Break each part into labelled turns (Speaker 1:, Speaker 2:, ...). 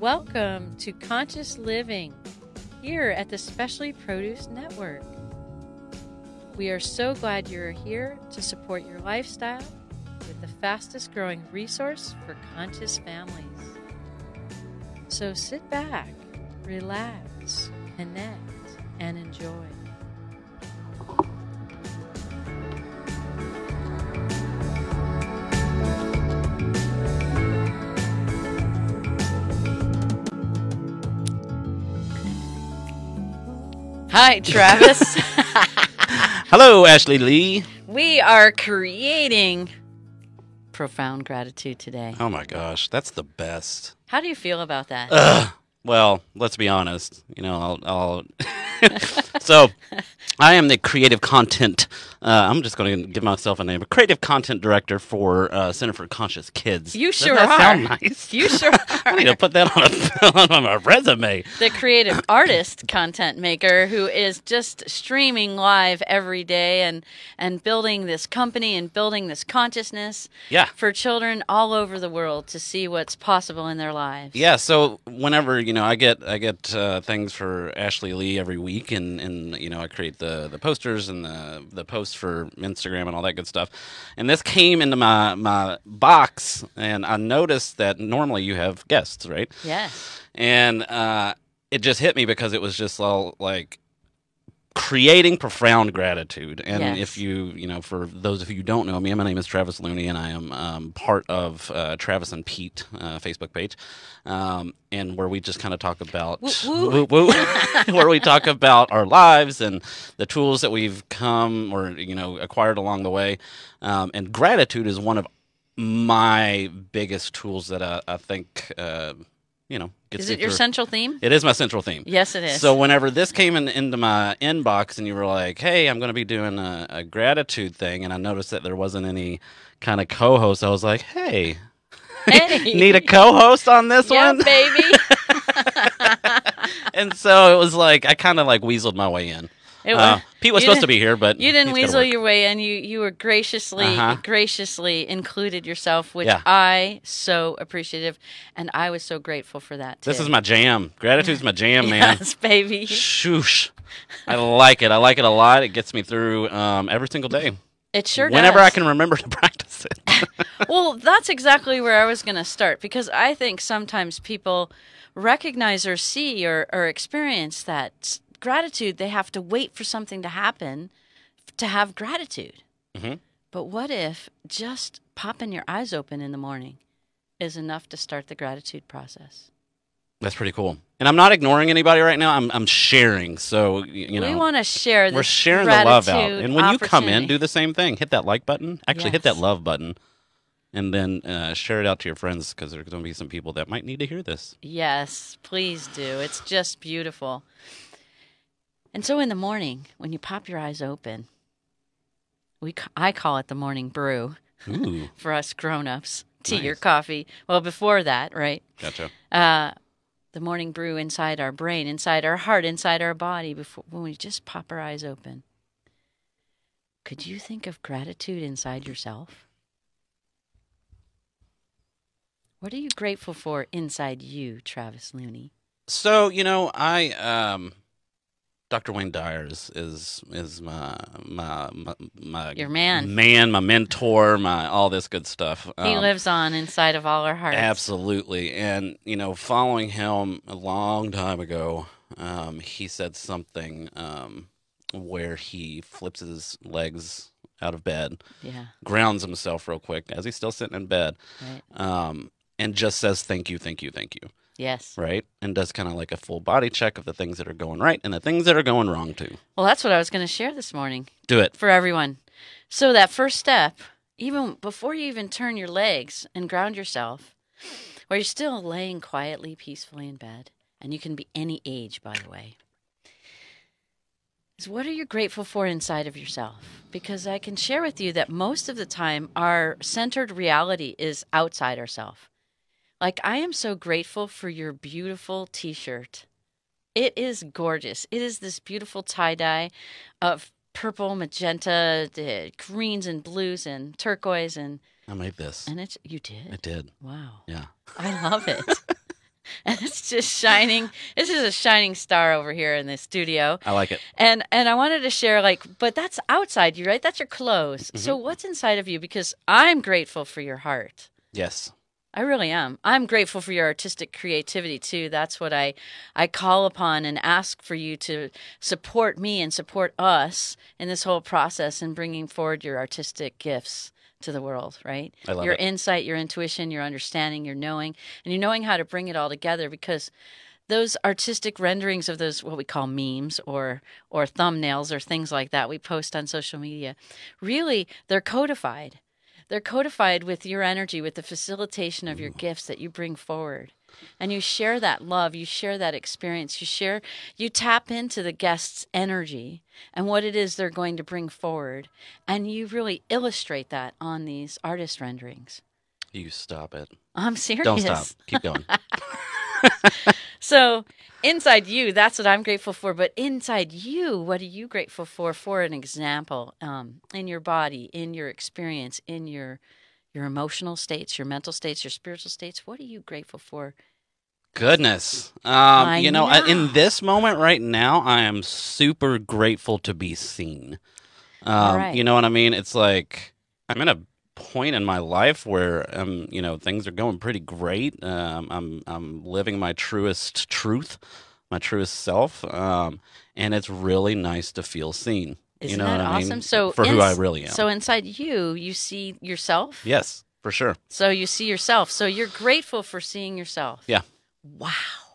Speaker 1: Welcome to Conscious Living here at the Specially Produce Network. We are so glad you're here to support your lifestyle with the fastest growing resource for conscious families. So sit back, relax, connect, and enjoy. Hi, Travis.
Speaker 2: Hello, Ashley Lee.
Speaker 1: We are creating profound gratitude today.
Speaker 2: Oh my gosh, that's the best.
Speaker 1: How do you feel about that?
Speaker 2: Well, let's be honest. I'll So, I am the creative content. I'm just going to give myself a name. A creative content director for Center for Conscious Kids.
Speaker 1: You sure
Speaker 2: Doesn't that
Speaker 1: are.
Speaker 2: sound nice?
Speaker 1: You sure are.
Speaker 2: I need to put that on my resume.
Speaker 1: The creative artist content maker who is just streaming live every day and building this company and building this consciousness for children all over the world to see what's possible in their lives.
Speaker 2: Yeah, so whenever, I get things for Ashley Lee every week and I create the posters and the posts for Instagram and all that good stuff. And this came into my box, and I noticed that normally you have guests, right?
Speaker 1: Yes.
Speaker 2: And it just hit me because it was just all like creating profound gratitude. And if for those of you who don't know me, my name is Travis Looney, and I am part of Travis and Pete Facebook page, and where we just kind of talk about where we talk about our lives and the tools that we've come or acquired along the way. And gratitude is one of my biggest tools that I think
Speaker 1: is it your central theme?
Speaker 2: It is my central theme.
Speaker 1: Yes, it is.
Speaker 2: So whenever this came into my inbox and you were like, hey, I'm going to be doing a gratitude thing, and I noticed that there wasn't any kind of co-host, I was like, hey. Need a co-host on this one?
Speaker 1: Yeah, baby.
Speaker 2: And so it was like, I kind of like weaseled my way in. Pete was supposed to be here, but
Speaker 1: you didn't weasel your way in. You were graciously included yourself, which I so appreciative, and I was so grateful for that too.
Speaker 2: This is my jam. Gratitude's my jam, man.
Speaker 1: Yes, baby.
Speaker 2: Shoosh. I like it. I like it a lot. It gets me through every single day.
Speaker 1: It sure does.
Speaker 2: Whenever I can remember to practice it.
Speaker 1: Well, that's exactly where I was going to start, because I think sometimes people recognize or see or experience that gratitude, they have to wait for something to happen to have gratitude. Mm-hmm. But what if just popping your eyes open in the morning is enough to start the gratitude process?
Speaker 2: That's pretty cool. And I'm not ignoring anybody right now. I'm sharing. So, we
Speaker 1: want to share this.
Speaker 2: We're sharing the love out. And when you come in, do the same thing. Hit that like button. Actually, hit that love button. And then share it out to your friends, because there's going to be some people that might need to hear this.
Speaker 1: Yes, please do. It's just beautiful. And so in the morning, when you pop your eyes open, I call it the morning brew.
Speaker 2: Ooh.
Speaker 1: For us grown-ups, tea
Speaker 2: Nice.
Speaker 1: or coffee. Well, before that, right?
Speaker 2: Gotcha.
Speaker 1: The morning brew inside our brain, inside our heart, inside our body, when we just pop our eyes open. Could you think of gratitude inside yourself? What are you grateful for inside you, Travis Looney?
Speaker 2: So, Dr. Wayne Dyer is my
Speaker 1: your man,
Speaker 2: my mentor, my all this good stuff.
Speaker 1: He lives on inside of all our hearts.
Speaker 2: Absolutely, and following him a long time ago, he said something where he flips his legs out of bed, grounds himself real quick as he's still sitting in bed, right. And just says thank you, thank you, thank you.
Speaker 1: Yes.
Speaker 2: Right? And does kind of like a full body check of the things that are going right and the things that are going wrong too.
Speaker 1: Well, that's what I was going to share this morning.
Speaker 2: Do it.
Speaker 1: For everyone. So that first step, even before you even turn your legs and ground yourself, where you're still laying quietly, peacefully in bed, and you can be any age, by the way, is what are you grateful for inside of yourself? Because I can share with you that most of the time our centered reality is outside ourselves. Like, I am so grateful for your beautiful T-shirt. It is gorgeous. It is this beautiful tie-dye of purple, magenta, greens and blues and turquoise. And
Speaker 2: I made this.
Speaker 1: And you did?
Speaker 2: I did.
Speaker 1: Wow.
Speaker 2: Yeah.
Speaker 1: I love it. and it's just shining. This is a shining star over here in the studio.
Speaker 2: I like it.
Speaker 1: And I wanted to share, like, but that's outside you, right? That's your clothes.
Speaker 2: Mm-hmm.
Speaker 1: So what's inside of you? Because I'm grateful for your heart.
Speaker 2: Yes.
Speaker 1: I really am. I'm grateful for your artistic creativity, too. That's what I call upon and ask for you to support me and support us in this whole process and bringing forward your artistic gifts to the world, right?
Speaker 2: I love
Speaker 1: your
Speaker 2: it.
Speaker 1: insight, your intuition, your understanding, your knowing, and you're knowing how to bring it all together, because those artistic renderings of those, what we call memes or thumbnails or things like that we post on social media, really, they're codified. They're codified with your energy, with the facilitation of your gifts that you bring forward. And you share that love, you share that experience, you tap into the guest's energy and what it is they're going to bring forward. And you really illustrate that on these artist renderings.
Speaker 2: You stop it.
Speaker 1: I'm serious.
Speaker 2: Don't stop. Keep going.
Speaker 1: So inside you, that's what I'm grateful for. But inside you, what are you grateful for? For an example, in your body, in your experience, in your emotional states, your mental states, your spiritual states, what are you grateful for?
Speaker 2: Goodness.
Speaker 1: I know.
Speaker 2: In this moment right now, I am super grateful to be seen.
Speaker 1: All right.
Speaker 2: You know what I mean? It's like I'm in a point in my life where things are going pretty great. I'm living my truest truth, my truest self, and it's really nice to feel seen.
Speaker 1: Isn't
Speaker 2: you know
Speaker 1: that
Speaker 2: what
Speaker 1: awesome?
Speaker 2: I mean?
Speaker 1: So
Speaker 2: for who I really am.
Speaker 1: So inside you see yourself?
Speaker 2: Yes, for sure.
Speaker 1: So you see yourself. So you're grateful for seeing yourself.
Speaker 2: Yeah.
Speaker 1: Wow.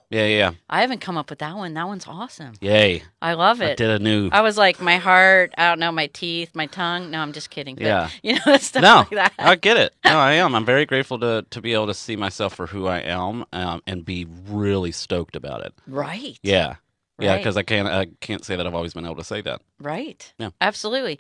Speaker 2: Yeah.
Speaker 1: I haven't come up with that one. That one's awesome.
Speaker 2: Yay.
Speaker 1: I love it.
Speaker 2: I did a new.
Speaker 1: I was like, my heart, I don't know, my teeth, my tongue. No, I'm just kidding. But,
Speaker 2: yeah.
Speaker 1: Stuff
Speaker 2: no,
Speaker 1: like that.
Speaker 2: I get it. No, I am. I'm very grateful to be able to see myself for who I am, and be really stoked about it.
Speaker 1: Right.
Speaker 2: Yeah. Yeah,
Speaker 1: Right.
Speaker 2: because I can't say that I've always been able to say that.
Speaker 1: Right.
Speaker 2: Yeah.
Speaker 1: Absolutely.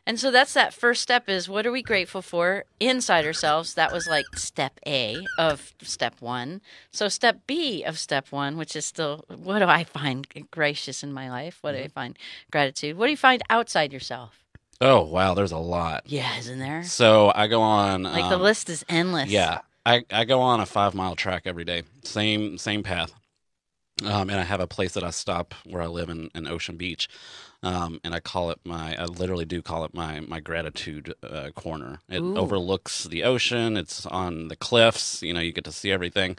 Speaker 1: And so that's that first step, is what are we grateful for inside ourselves? That was like step A of step one. So step B of step one, which is still, what do I find gracious in my life? What do I find gratitude? What do you find outside yourself?
Speaker 2: Oh, wow, there's a lot.
Speaker 1: Yeah, isn't there?
Speaker 2: So I go on...
Speaker 1: Like the list is endless.
Speaker 2: Yeah. I go on a 5-mile track every day. Same path. And I have a place that I stop where I live in Ocean Beach. And I literally do call it my gratitude corner. It overlooks the ocean. It's on the cliffs. You get to see everything.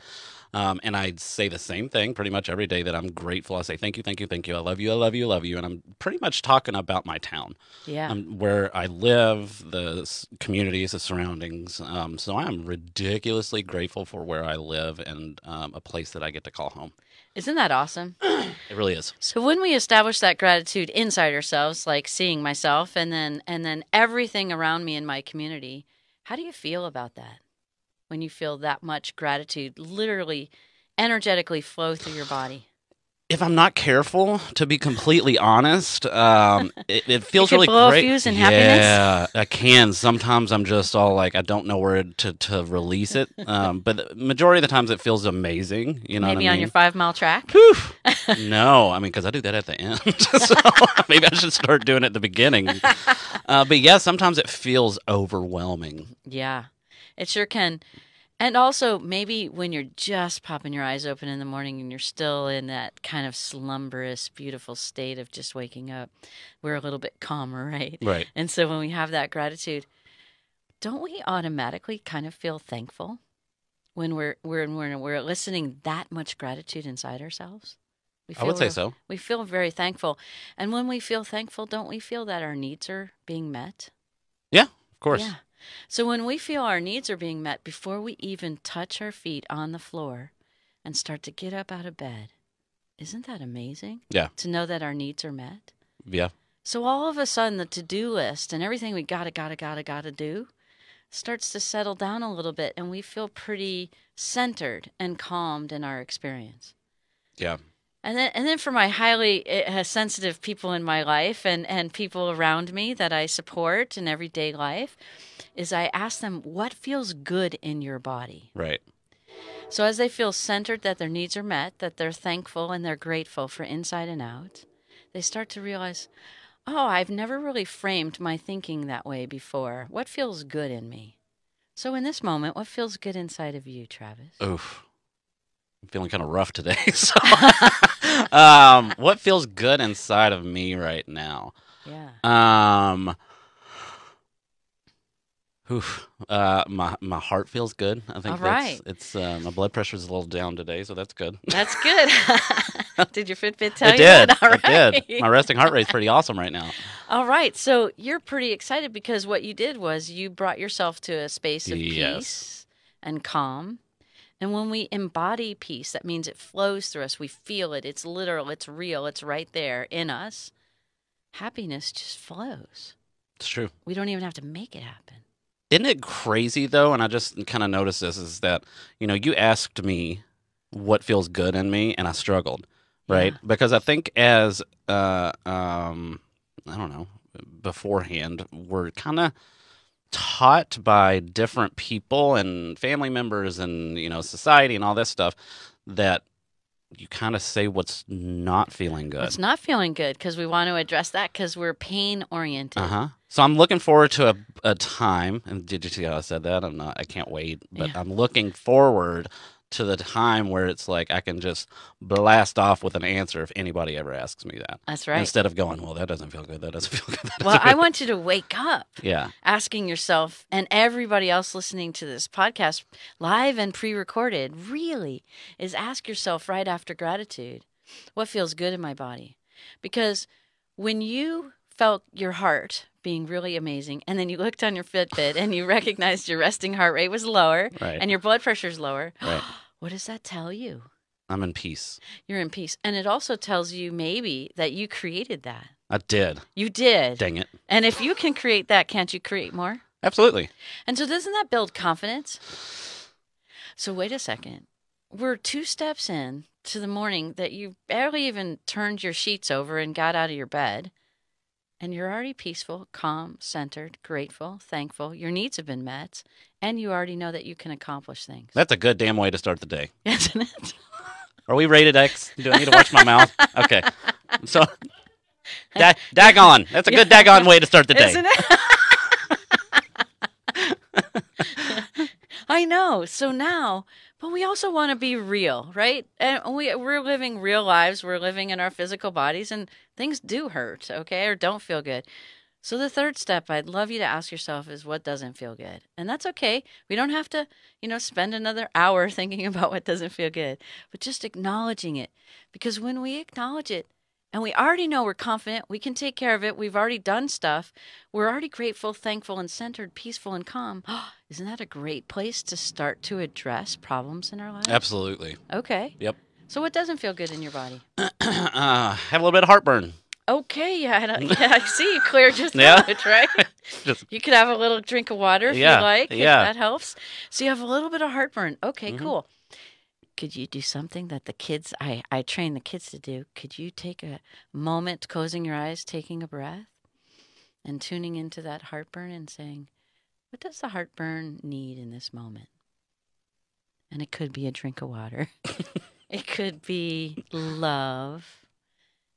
Speaker 2: And I say the same thing pretty much every day, that I'm grateful. I say, thank you, thank you, thank you. I love you, I love you, I love you. And I'm pretty much talking about my town.
Speaker 1: Yeah.
Speaker 2: Where I live, the communities, the surroundings. So I am ridiculously grateful for where I live and a place that I get to call home.
Speaker 1: Isn't that awesome?
Speaker 2: It really is.
Speaker 1: So when we establish that gratitude inside ourselves, like seeing myself and then everything around me in my community, how do you feel about that? When you feel that much gratitude literally energetically flow through your body?
Speaker 2: If I'm not careful, to be completely honest, it feels really
Speaker 1: blow
Speaker 2: great.
Speaker 1: A fuse in happiness?
Speaker 2: Yeah, I can. Sometimes I'm just all like, I don't know where to release it. But the majority of the times it feels amazing. You know
Speaker 1: Maybe
Speaker 2: what I
Speaker 1: on
Speaker 2: mean?
Speaker 1: your 5-mile track?
Speaker 2: Whew. No, I mean, because I do that at the end. So maybe I should start doing it at the beginning. But yeah, sometimes it feels overwhelming.
Speaker 1: Yeah, it sure can. And also, maybe when you're just popping your eyes open in the morning and you're still in that kind of slumberous, beautiful state of just waking up, we're a little bit calmer, right?
Speaker 2: Right.
Speaker 1: And so when we have that gratitude, don't we automatically kind of feel thankful when we're eliciting that much gratitude inside ourselves?
Speaker 2: I would say so.
Speaker 1: We feel very thankful. And when we feel thankful, don't we feel that our needs are being met?
Speaker 2: Yeah, of course.
Speaker 1: Yeah. So when we feel our needs are being met before we even touch our feet on the floor and start to get up out of bed, isn't that amazing?
Speaker 2: Yeah.
Speaker 1: To know that our needs are met?
Speaker 2: Yeah.
Speaker 1: So all of a sudden the to-do list and everything we gotta do starts to settle down a little bit, and we feel pretty centered and calmed in our experience.
Speaker 2: Yeah.
Speaker 1: And then for my highly sensitive people in my life and people around me that I support in everyday life, is I ask them, what feels good in your body?
Speaker 2: Right.
Speaker 1: So as they feel centered, that their needs are met, that they're thankful and they're grateful for inside and out, they start to realize, oh, I've never really framed my thinking that way before. What feels good in me? So in this moment, what feels good inside of you, Travis?
Speaker 2: Oof. I'm feeling kind of rough today. So, what feels good inside of me right now?
Speaker 1: Yeah.
Speaker 2: My heart feels good. I think
Speaker 1: All right.
Speaker 2: it's my blood pressure is a little down today, so that's good.
Speaker 1: That's good. Did your Fitbit tell
Speaker 2: It
Speaker 1: you
Speaker 2: did.
Speaker 1: that? All
Speaker 2: It
Speaker 1: right.
Speaker 2: did. My resting heart rate's pretty awesome right now.
Speaker 1: All right. So you're pretty excited because what you did was you brought yourself to a space of
Speaker 2: Yes.
Speaker 1: peace and calm. And when we embody peace, that means it flows through us. We feel it. It's literal. It's real. It's right there in us. Happiness just flows.
Speaker 2: It's true.
Speaker 1: We don't even have to make it happen.
Speaker 2: Isn't it crazy though? And I just kind of noticed this is that, you asked me what feels good in me, and I struggled, right?
Speaker 1: Yeah.
Speaker 2: Because I think as I don't know, beforehand, we're kind of taught by different people and family members and society and all this stuff that you kind of say what's not feeling good.
Speaker 1: It's not feeling good because we want to address that because we're pain oriented.
Speaker 2: So I'm looking forward to a time, and did you see how I said that? I can't wait, but
Speaker 1: Yeah.
Speaker 2: I'm looking forward to the time where it's like I can just blast off with an answer if anybody ever asks me that.
Speaker 1: That's right.
Speaker 2: Instead of going, well, that doesn't feel good. That doesn't feel good. That
Speaker 1: Well,
Speaker 2: doesn't
Speaker 1: I
Speaker 2: feel
Speaker 1: want you to wake up.
Speaker 2: Yeah.
Speaker 1: Asking yourself and everybody else listening to this podcast, live and pre-recorded, really is ask yourself right after gratitude, what feels good in my body? Because when you felt your heart being really amazing, and then you looked on your Fitbit and you recognized your resting heart rate was lower
Speaker 2: Right.
Speaker 1: and your blood pressure's lower,
Speaker 2: Right.
Speaker 1: what does that tell you?
Speaker 2: I'm in peace.
Speaker 1: You're in peace. And it also tells you maybe that you created that.
Speaker 2: I did.
Speaker 1: You did.
Speaker 2: Dang it.
Speaker 1: And if you can create that, can't you create more?
Speaker 2: Absolutely.
Speaker 1: And so doesn't that build confidence? So wait a second. We're 2 steps in to the morning that you barely even turned your sheets over and got out of your bed. And you're already peaceful, calm, centered, grateful, thankful. Your needs have been met. And you already know that you can accomplish things.
Speaker 2: That's a good damn way to start the day.
Speaker 1: Isn't it?
Speaker 2: Are we rated X? Do I need to watch my mouth? Okay. So, daggone. That's a good daggone way to start the day.
Speaker 1: Isn't it? I know. So now, but we also want to be real, right? And we're living real lives. We're living in our physical bodies, and things do hurt, okay, or don't feel good. So the third step I'd love you to ask yourself is what doesn't feel good? And that's okay. We don't have to, spend another hour thinking about what doesn't feel good, but just acknowledging it. Because when we acknowledge it, and we already know we're confident, we can take care of it, we've already done stuff, we're already grateful, thankful, and centered, peaceful, and calm. Isn't that a great place to start to address problems in our lives?
Speaker 2: Absolutely.
Speaker 1: Okay.
Speaker 2: Yep.
Speaker 1: So what doesn't feel good in your body?
Speaker 2: Have a little bit of heartburn.
Speaker 1: Okay, I see you cleared your
Speaker 2: Yeah.
Speaker 1: throat, right? You could have a little drink of water if you like, if that helps. So you have a little bit of heartburn. Okay, cool. Could you do something that the kids, I train the kids to do? Could you take a moment, closing your eyes, taking a breath, and tuning into that heartburn and saying, what does the heartburn need in this moment? And it could be a drink of water. It could be love.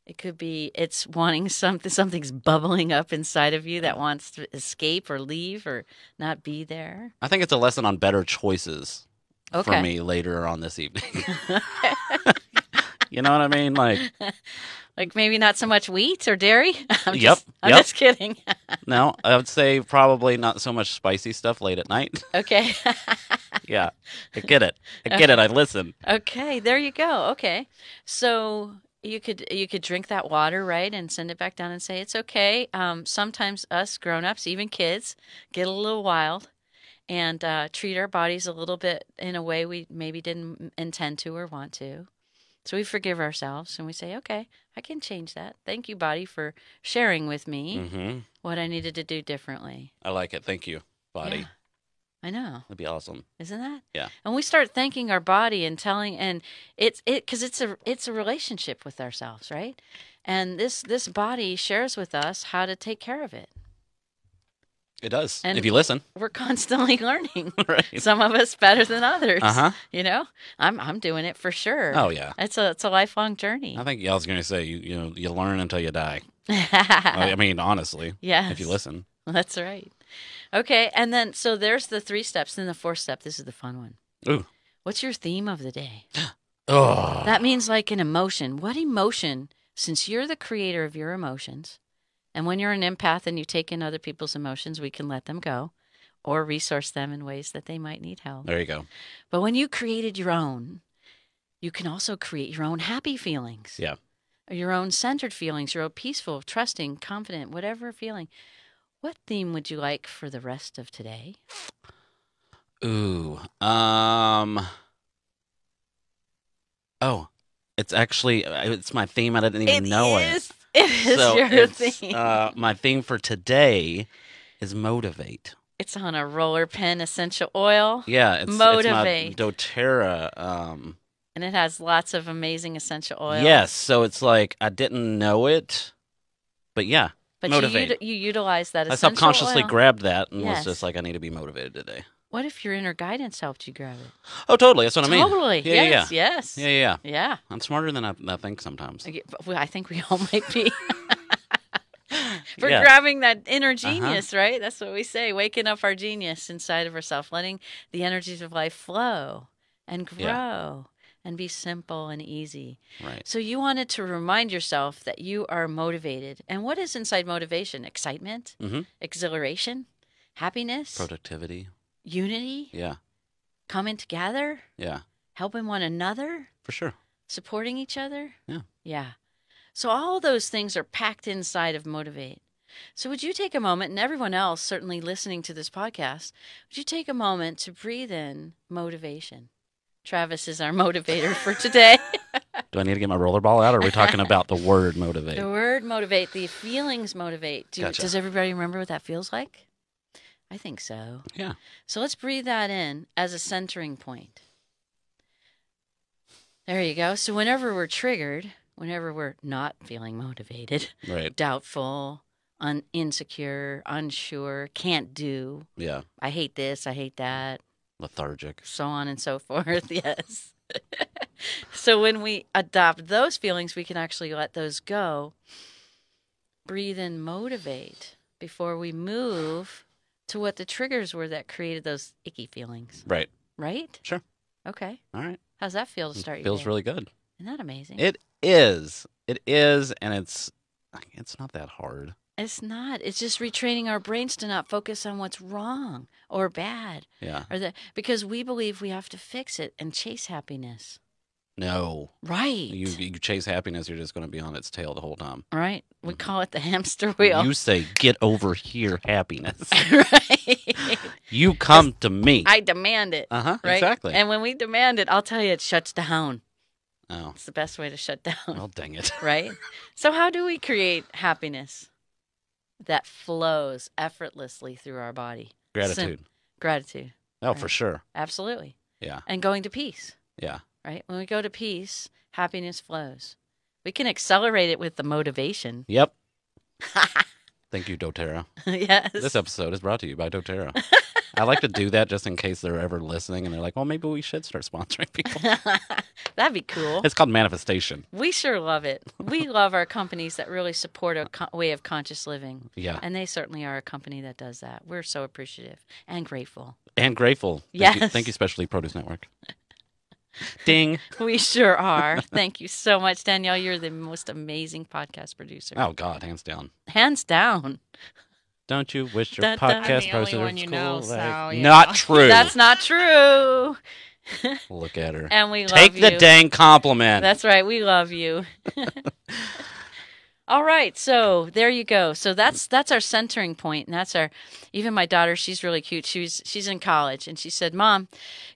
Speaker 1: It could be it's wanting something's bubbling up inside of you that wants to escape or leave or not be there.
Speaker 2: I think it's a lesson on better choices for
Speaker 1: Okay.
Speaker 2: me later on this evening. You know what I mean?
Speaker 1: Like maybe not so much wheat or dairy? I'm
Speaker 2: Yep.
Speaker 1: just kidding.
Speaker 2: No, I would say probably not so much spicy stuff late at night.
Speaker 1: Okay.
Speaker 2: Yeah, I get it. I listen.
Speaker 1: Okay, there you go. Okay. So you could drink that water, right, and send it back down and say it's okay. Sometimes us grown-ups, even kids, get a little wild and treat our bodies a little bit in a way we maybe didn't intend to or want to. So we forgive ourselves and we say, okay, I can change that. Thank you, body, for sharing with me what I needed to do differently.
Speaker 2: I like it. Thank you, body.
Speaker 1: Yeah, I know.
Speaker 2: That'd be awesome.
Speaker 1: Isn't that?
Speaker 2: Yeah.
Speaker 1: And we start thanking our body and telling, and because it's a relationship with ourselves, right? And this body shares with us how to take care of it.
Speaker 2: It does,
Speaker 1: And
Speaker 2: if you listen.
Speaker 1: We're constantly learning.
Speaker 2: Right.
Speaker 1: Some of us better than others.
Speaker 2: Uh-huh.
Speaker 1: I'm doing it for sure.
Speaker 2: Oh, yeah.
Speaker 1: It's a lifelong journey.
Speaker 2: I think y'all was going to say, you learn until you die. I mean, honestly.
Speaker 1: Yes.
Speaker 2: If you listen.
Speaker 1: That's right. Okay, and then, so there's the 3 steps. Then the 4th step, this is the fun one.
Speaker 2: Ooh.
Speaker 1: What's your theme of the day?
Speaker 2: Oh.
Speaker 1: That means like an emotion. What emotion, since you're the creator of your emotions, and when you're an empath and you take in other people's emotions, we can let them go or resource them in ways that they might need help.
Speaker 2: There you go.
Speaker 1: But when you created your own, you can also create your own happy feelings.
Speaker 2: Yeah.
Speaker 1: Or your own centered feelings, your own peaceful, trusting, confident, whatever feeling. What theme would you like for the rest of today?
Speaker 2: Ooh. Oh, it's actually, it's my theme. I didn't even know it.
Speaker 1: It is
Speaker 2: So
Speaker 1: your theme.
Speaker 2: My theme for today is motivate.
Speaker 1: It's on a roller pen essential oil.
Speaker 2: Yeah, it's
Speaker 1: Motivate.
Speaker 2: It's my doTERRA.
Speaker 1: And it has lots of amazing essential oils.
Speaker 2: Yes, so it's like I didn't know it, but yeah,
Speaker 1: but
Speaker 2: motivate.
Speaker 1: you utilize that
Speaker 2: I
Speaker 1: essential
Speaker 2: subconsciously
Speaker 1: oil.
Speaker 2: grabbed that and
Speaker 1: Yes.
Speaker 2: was just like, I need to be motivated today.
Speaker 1: What if your inner guidance helped you grab it?
Speaker 2: Oh, totally. That's what I mean.
Speaker 1: Totally.
Speaker 2: Yeah,
Speaker 1: Yes.
Speaker 2: Yeah.
Speaker 1: Yeah.
Speaker 2: I'm smarter than I think sometimes.
Speaker 1: I think we all might be. For
Speaker 2: Yeah.
Speaker 1: grabbing that inner genius, right? That's what we say. Waking up our genius inside of ourselves, letting the energies of life flow and grow and be simple and easy.
Speaker 2: Right.
Speaker 1: So you wanted to remind yourself that you are motivated. And what is inside motivation? Excitement, exhilaration, happiness,
Speaker 2: Productivity.
Speaker 1: unity,
Speaker 2: Yeah.
Speaker 1: coming together,
Speaker 2: Yeah.
Speaker 1: helping one another,
Speaker 2: For sure.
Speaker 1: supporting each other.
Speaker 2: Yeah.
Speaker 1: Yeah. So all those things are packed inside of motivate. So would you take a moment, and everyone else certainly listening to this podcast, would you take a moment to breathe in motivation? Travis is our motivator for today.
Speaker 2: Do I need to get my rollerball out, or are we talking about the word motivate?
Speaker 1: The word motivate, the feelings motivate.
Speaker 2: Gotcha.
Speaker 1: Does everybody remember what that feels like? I think so.
Speaker 2: Yeah.
Speaker 1: So let's breathe that in as a centering point. There you go. So whenever we're triggered, whenever we're not feeling motivated,
Speaker 2: Right.
Speaker 1: doubtful, insecure, unsure, can't do,
Speaker 2: Yeah.
Speaker 1: I hate this, I hate that,
Speaker 2: Lethargic.
Speaker 1: so on and so forth, yes. So when we adopt those feelings, we can actually let those go. Breathe in motivate before we move to what the triggers were that created those icky feelings.
Speaker 2: Right.
Speaker 1: Right?
Speaker 2: Sure.
Speaker 1: Okay.
Speaker 2: All right.
Speaker 1: How's that feel to start your
Speaker 2: Feels
Speaker 1: day?
Speaker 2: really good.
Speaker 1: Isn't that amazing?
Speaker 2: It is. It is, and it's not that hard.
Speaker 1: It's not. It's just retraining our brains to not focus on what's wrong or bad.
Speaker 2: Yeah.
Speaker 1: Because we believe we have to fix it and chase happiness.
Speaker 2: No.
Speaker 1: Right.
Speaker 2: You chase happiness, you're just going to be on its tail the whole time.
Speaker 1: Right. We call it the hamster wheel.
Speaker 2: You say, get over here, happiness.
Speaker 1: Right.
Speaker 2: You come to me.
Speaker 1: I demand it.
Speaker 2: Uh-huh,
Speaker 1: Right?
Speaker 2: exactly.
Speaker 1: And when we demand it, I'll tell you, it shuts down.
Speaker 2: Oh,
Speaker 1: It's the best way to shut down.
Speaker 2: well, dang it.
Speaker 1: Right? So how do we create happiness that flows effortlessly through our body?
Speaker 2: Gratitude.
Speaker 1: Gratitude.
Speaker 2: Oh,
Speaker 1: Right.
Speaker 2: for sure.
Speaker 1: Absolutely.
Speaker 2: Yeah.
Speaker 1: And going to peace.
Speaker 2: Yeah.
Speaker 1: Right? When we go to peace, happiness flows. We can accelerate it with the motivation.
Speaker 2: Yep. Thank you, doTERRA.
Speaker 1: Yes.
Speaker 2: This episode is brought to you by doTERRA. I like to do that just in case they're ever listening and they're like, well, maybe we should start sponsoring people.
Speaker 1: That'd be cool.
Speaker 2: It's called manifestation.
Speaker 1: We sure love it. We love our companies that really support a way of conscious living.
Speaker 2: Yeah.
Speaker 1: And they certainly are a company that does that. We're so appreciative and grateful.
Speaker 2: And grateful.
Speaker 1: Yes.
Speaker 2: Thank you, Specialty Produce Network. Ding.
Speaker 1: We sure are. Thank you so much, Danielle. You're the most amazing podcast producer.
Speaker 2: Oh, God, hands down.
Speaker 1: Hands down.
Speaker 2: Don't you wish your
Speaker 1: Dun, dun.
Speaker 2: podcast
Speaker 3: I'm the only
Speaker 2: producer
Speaker 3: one
Speaker 2: was
Speaker 3: you
Speaker 2: cool?
Speaker 3: know,
Speaker 2: Like,
Speaker 3: so, yeah.
Speaker 2: Not true.
Speaker 1: That's not true.
Speaker 2: Look at her.
Speaker 1: And we
Speaker 2: Take
Speaker 1: love
Speaker 2: the
Speaker 1: you.
Speaker 2: dang compliment.
Speaker 1: That's right. We love you. All right. So there you go. So that's our centering point, and that's our. Even my daughter, she's really cute. She's in college, and she said, "Mom,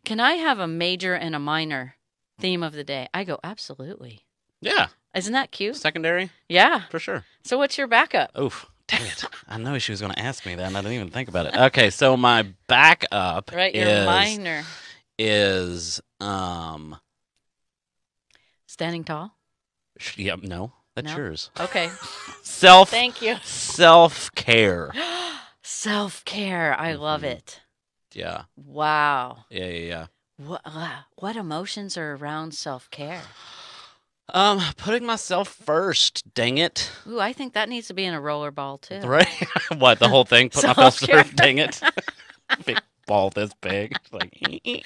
Speaker 1: can I have a major and a minor theme of the day?" I go, "Absolutely."
Speaker 2: Yeah.
Speaker 1: Isn't that cute?
Speaker 2: Secondary?
Speaker 1: Yeah.
Speaker 2: For sure.
Speaker 1: So what's your backup?
Speaker 2: Oof. Dang it. I know she was going to ask me that, and I didn't even think about it. Okay, so my backup
Speaker 1: Right. Your minor.
Speaker 2: is,
Speaker 1: Standing tall.
Speaker 2: yep, no, that's
Speaker 1: No?
Speaker 2: yours.
Speaker 1: Okay.
Speaker 2: Self-care.
Speaker 1: Thank you.
Speaker 2: Self-care.
Speaker 1: Self-care. I love
Speaker 2: Mhm.
Speaker 1: it.
Speaker 2: Yeah.
Speaker 1: Wow.
Speaker 2: Yeah.
Speaker 1: What emotions are around self-care?
Speaker 2: Putting myself first, dang it.
Speaker 1: Ooh, I think that needs to be in a roller ball too.
Speaker 2: Right? What, the whole thing? Put myself
Speaker 1: Self-care.
Speaker 2: first, dang it. Big ball this big. Like,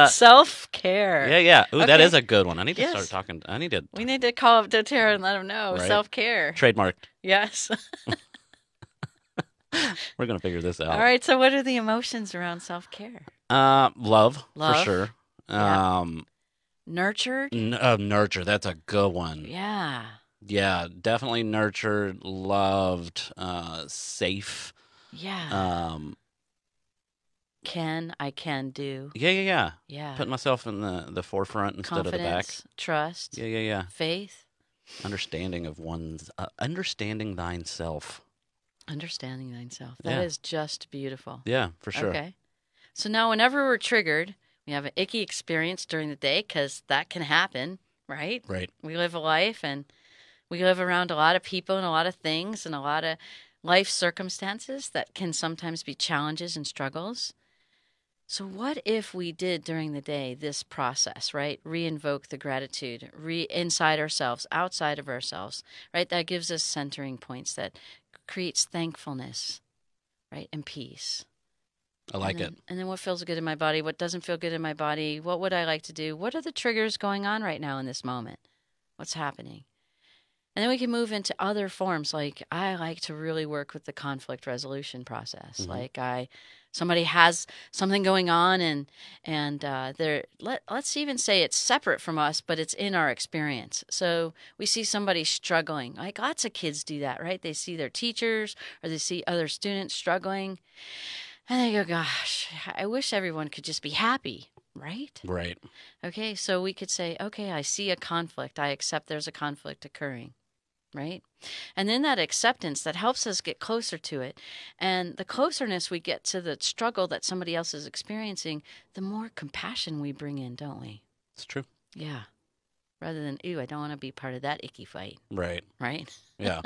Speaker 1: Self-care.
Speaker 2: Yeah, yeah. Ooh,
Speaker 1: Okay.
Speaker 2: that is a good one. I need to
Speaker 1: Yes.
Speaker 2: start talking.
Speaker 1: We need to call up doTERRA and let them know.
Speaker 2: Right.
Speaker 1: Self-care.
Speaker 2: Trademarked.
Speaker 1: Yes.
Speaker 2: We're going to figure this out.
Speaker 1: All right. So what are the emotions around self-care?
Speaker 2: Love, for sure.
Speaker 1: Yeah. Nurtured?
Speaker 2: Nurture. That's a good one.
Speaker 1: Yeah.
Speaker 2: Yeah, definitely nurtured, loved, safe.
Speaker 1: Yeah. I can do.
Speaker 2: Yeah.
Speaker 1: Yeah.
Speaker 2: Putting myself in the forefront instead of the back.
Speaker 1: Trust.
Speaker 2: Yeah.
Speaker 1: Faith.
Speaker 2: Understanding of one's, understanding thyself.
Speaker 1: Understanding thyself. That is just beautiful.
Speaker 2: Yeah, for sure.
Speaker 1: Okay. So now whenever we're triggered, we have an icky experience during the day because that can happen, right?
Speaker 2: Right.
Speaker 1: We live a life and we live around a lot of people and a lot of things and a lot of life circumstances that can sometimes be challenges and struggles. So what if we did during the day this process, right? Re-invoke the gratitude, inside ourselves, outside of ourselves, right? That gives us centering points, that creates thankfulness, right? And peace.
Speaker 2: I like it.
Speaker 1: And then what feels good in my body? What doesn't feel good in my body? What would I like to do? What are the triggers going on right now in this moment? What's happening? And then we can move into other forms. Like I like to really work with the conflict resolution process.
Speaker 2: Mm-hmm.
Speaker 1: Like somebody has something going on and let's even say it's separate from us, but it's in our experience. So we see somebody struggling. Like lots of kids do that, right? They see their teachers or they see other students struggling. And they go, gosh, I wish everyone could just be happy, right?
Speaker 2: Right.
Speaker 1: Okay, so we could say, okay, I see a conflict. I accept there's a conflict occurring, right? And then that acceptance, that helps us get closer to it. And the closeness we get to the struggle that somebody else is experiencing, the more compassion we bring in, don't we?
Speaker 2: It's true.
Speaker 1: Yeah. Rather than, ooh, I don't want to be part of that icky fight.
Speaker 2: Right.
Speaker 1: Right?
Speaker 2: Yeah.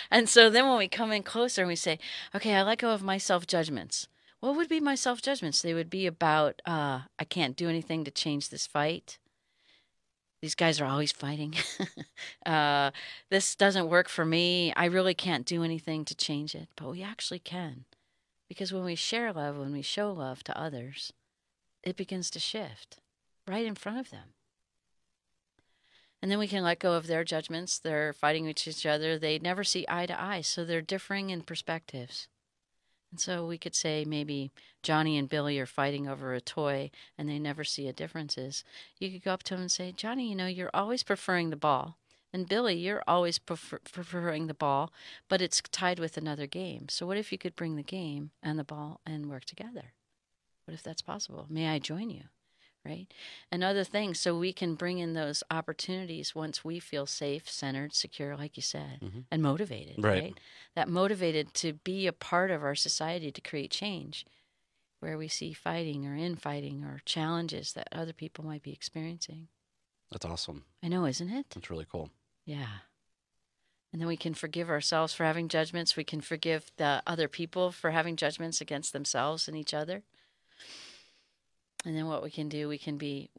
Speaker 1: And so then when we come in closer and we say, okay, I let go of my self-judgments. What would be my self-judgments? They would be about, I can't do anything to change this fight. These guys are always fighting. This doesn't work for me. I really can't do anything to change it. But we actually can. Because when we share love, when we show love to others, it begins to shift right in front of them. And then we can let go of their judgments. They're fighting with each other. They never see eye to eye, so they're differing in perspectives. And so we could say maybe Johnny and Billy are fighting over a toy and they never see a differences. You could go up to them and say, Johnny, you're always preferring the ball. And Billy, you're always preferring the ball, but it's tied with another game. So what if you could bring the game and the ball and work together? What if that's possible? May I join you? Right? And other things, so we can bring in those opportunities once we feel safe, centered, secure, like you said, and motivated, right? That motivated to be a part of our society to create change, where we see fighting or infighting or challenges that other people might be experiencing.
Speaker 2: That's awesome.
Speaker 1: I know, isn't it?
Speaker 2: That's really cool.
Speaker 1: Yeah. And then we can forgive ourselves for having judgments. We can forgive the other people for having judgments against themselves and each other. And then what we can do, we can be,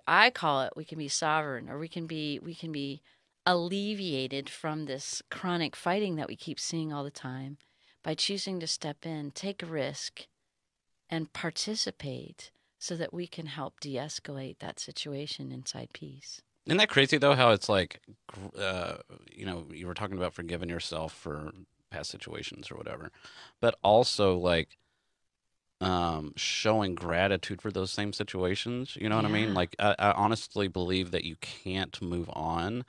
Speaker 1: I call it, we can be sovereign, or we can be alleviated from this chronic fighting that we keep seeing all the time by choosing to step in, take a risk, and participate so that we can help de-escalate that situation inside peace.
Speaker 2: Isn't that crazy, though, how it's like, you were talking about forgiving yourself for past situations or whatever, but also like, showing gratitude for those same situations. You know what I mean? Like, I honestly believe that you can't move on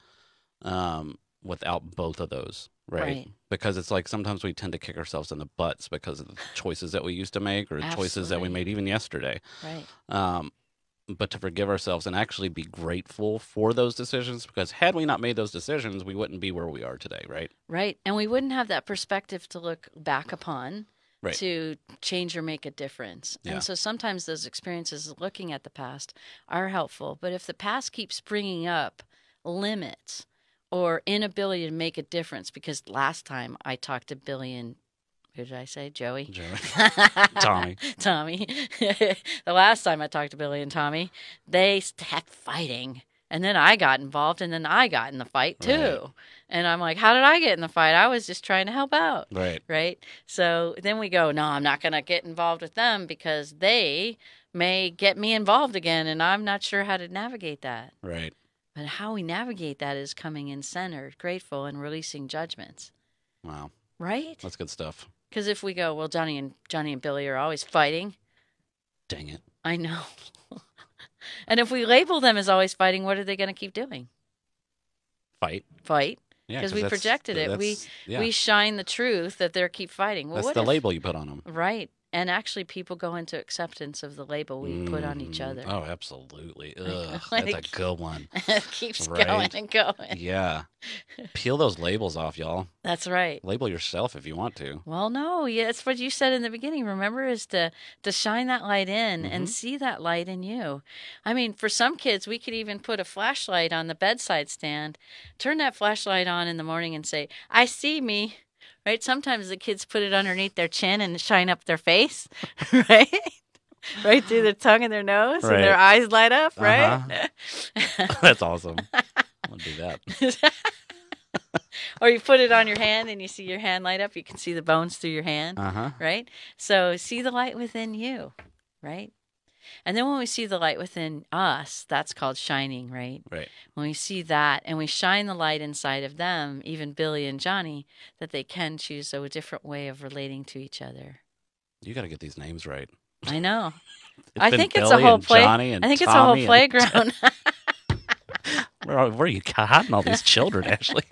Speaker 2: without both of those, right? Because it's like sometimes we tend to kick ourselves in the butts because of the choices that we used to make or choices that we made even yesterday.
Speaker 1: Right.
Speaker 2: But to forgive ourselves and actually be grateful for those decisions, because had we not made those decisions, we wouldn't be where we are today, right?
Speaker 1: Right. And we wouldn't have that perspective to look back upon.
Speaker 2: Right.
Speaker 1: To change or make a difference.
Speaker 2: Yeah.
Speaker 1: And so sometimes those experiences looking at the past are helpful. But if the past keeps bringing up limits or inability to make a difference, because last time I talked to Billy and, who did I say? Joey?
Speaker 2: Tommy.
Speaker 1: Tommy. The last time I talked to Billy and Tommy, they kept fighting. And then I got involved, and then I got in the fight, too. Right. And I'm like, how did I get in the fight? I was just trying to help out.
Speaker 2: Right.
Speaker 1: Right? So then we go, no, I'm not going to get involved with them because they may get me involved again, and I'm not sure how to navigate that.
Speaker 2: Right.
Speaker 1: But how we navigate that is coming in centered, grateful, and releasing judgments.
Speaker 2: Wow.
Speaker 1: Right?
Speaker 2: That's good stuff.
Speaker 1: Because if we go, well, Johnny and Billy are always fighting.
Speaker 2: Dang it.
Speaker 1: I know. And if we label them as always fighting, what are they going to keep doing?
Speaker 2: Fight.
Speaker 1: Because we projected it. We shine the truth that they keep fighting. Well,
Speaker 2: that's the label you put on them.
Speaker 1: Right. And actually, people go into acceptance of the label we put on each other.
Speaker 2: Oh, absolutely. Ugh, that's a good one.
Speaker 1: It keeps going and going.
Speaker 2: Yeah. Peel those labels off, y'all.
Speaker 1: That's right.
Speaker 2: Label yourself if you want to.
Speaker 1: Well, no. Yeah, it's what you said in the beginning, remember, is to shine that light in and see that light in you. I mean, for some kids, we could even put a flashlight on the bedside stand, turn that flashlight on in the morning and say, I see me. Right? Sometimes the kids put it underneath their chin and shine up their face, right? Right through their tongue and their nose, and their eyes light up, right?
Speaker 2: That's awesome. I'll do that.
Speaker 1: Or you put it on your hand and you see your hand light up. You can see the bones through your hand, right? So see the light within you, right? And then when we see the light within us, that's called shining, right?
Speaker 2: Right.
Speaker 1: When we see that and we shine the light inside of them, even Billy and Johnny, that they can choose a different way of relating to each other.
Speaker 2: You got to get these names right.
Speaker 1: I know.
Speaker 2: I think it's a whole
Speaker 1: it's a whole playground.
Speaker 2: Where are you hiding all these children, Ashley?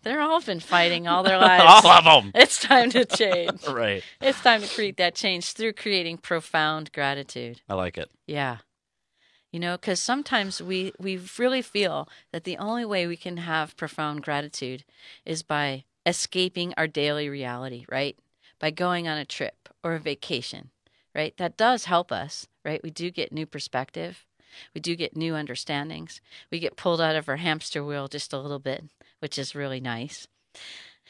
Speaker 1: They're all been fighting all their lives.
Speaker 2: All of them.
Speaker 1: It's time to change.
Speaker 2: Right.
Speaker 1: It's time to create that change through creating profound gratitude.
Speaker 2: I like it.
Speaker 1: Yeah. You know, because sometimes we really feel that the only way we can have profound gratitude is by escaping our daily reality, right? By going on a trip or a vacation, right? That does help us, right? We do get new perspective. We do get new understandings. We get pulled out of our hamster wheel just a little bit, which is really nice.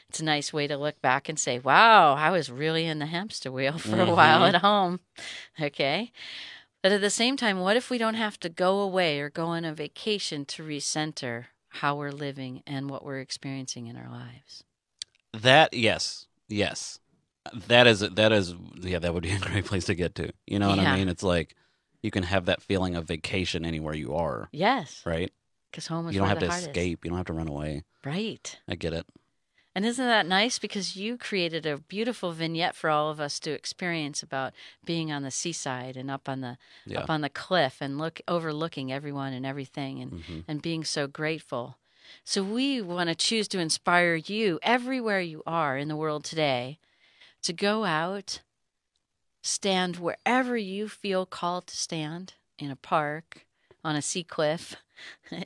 Speaker 1: It's a nice way to look back and say, wow, I was really in the hamster wheel for a while at home. Okay. But at the same time, what if we don't have to go away or go on a vacation to recenter how we're living and what we're experiencing in our lives?
Speaker 2: Yes. That would be a great place to get to. You know what I mean? It's like you can have that feeling of vacation anywhere you are.
Speaker 1: Yes.
Speaker 2: Right?
Speaker 1: Because home is
Speaker 2: you don't
Speaker 1: where
Speaker 2: have
Speaker 1: the
Speaker 2: to
Speaker 1: heart
Speaker 2: escape. You don't have to run away.
Speaker 1: Right.
Speaker 2: I get it.
Speaker 1: And isn't that nice? Because you created a beautiful vignette for all of us to experience about being on the seaside and up on the cliff and overlooking everyone and everything and being so grateful. So we want to choose to inspire you everywhere you are in the world today to go out, stand wherever you feel called to stand, in a park, on a sea cliff,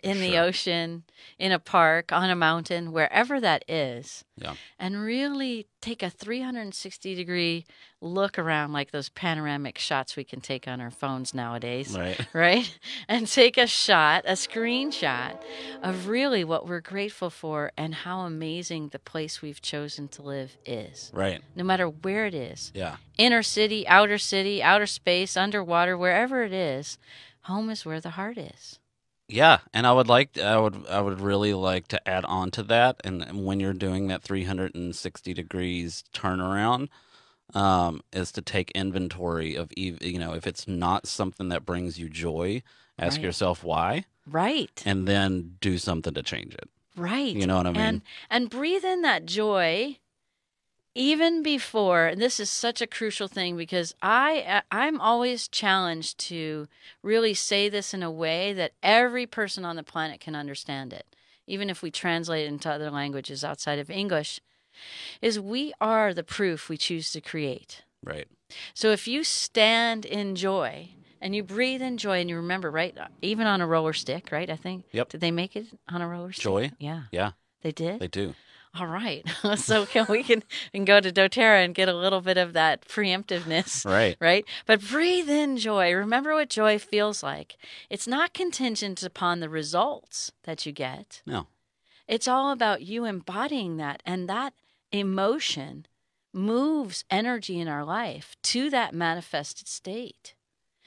Speaker 1: in the ocean, in a park, on a mountain, wherever that is, and really take a 360-degree look around like those panoramic shots we can take on our phones nowadays, right? And take a screenshot of really what we're grateful for and how amazing the place we've chosen to live is.
Speaker 2: Right.
Speaker 1: No matter where it is.
Speaker 2: Yeah.
Speaker 1: Inner city, outer space, underwater, wherever it is, home is where the heart is.
Speaker 2: Yeah, and I would really like to add on to that. And when you're doing that 360 degrees turnaround, is to take inventory of, if it's not something that brings you joy, ask yourself why.
Speaker 1: Right.
Speaker 2: And then do something to change it.
Speaker 1: Right.
Speaker 2: You know what I mean?
Speaker 1: And breathe in that joy. Even before, and this is such a crucial thing because I'm always challenged to really say this in a way that every person on the planet can understand it, even if we translate it into other languages outside of English, is we are the proof we choose to create.
Speaker 2: Right.
Speaker 1: So if you stand in joy and you breathe in joy and you remember, right, even on a roller stick, right, I think?
Speaker 2: Yep.
Speaker 1: Did they make it on a roller stick?
Speaker 2: Joy?
Speaker 1: Yeah.
Speaker 2: Yeah.
Speaker 1: They did?
Speaker 2: They do.
Speaker 1: All right. So we can go to doTERRA and get a little bit of that preemptiveness.
Speaker 2: Right.
Speaker 1: Right? But breathe in joy. Remember what joy feels like. It's not contingent upon the results that you get.
Speaker 2: No.
Speaker 1: It's all about you embodying that. And that emotion moves energy in our life to that manifested state.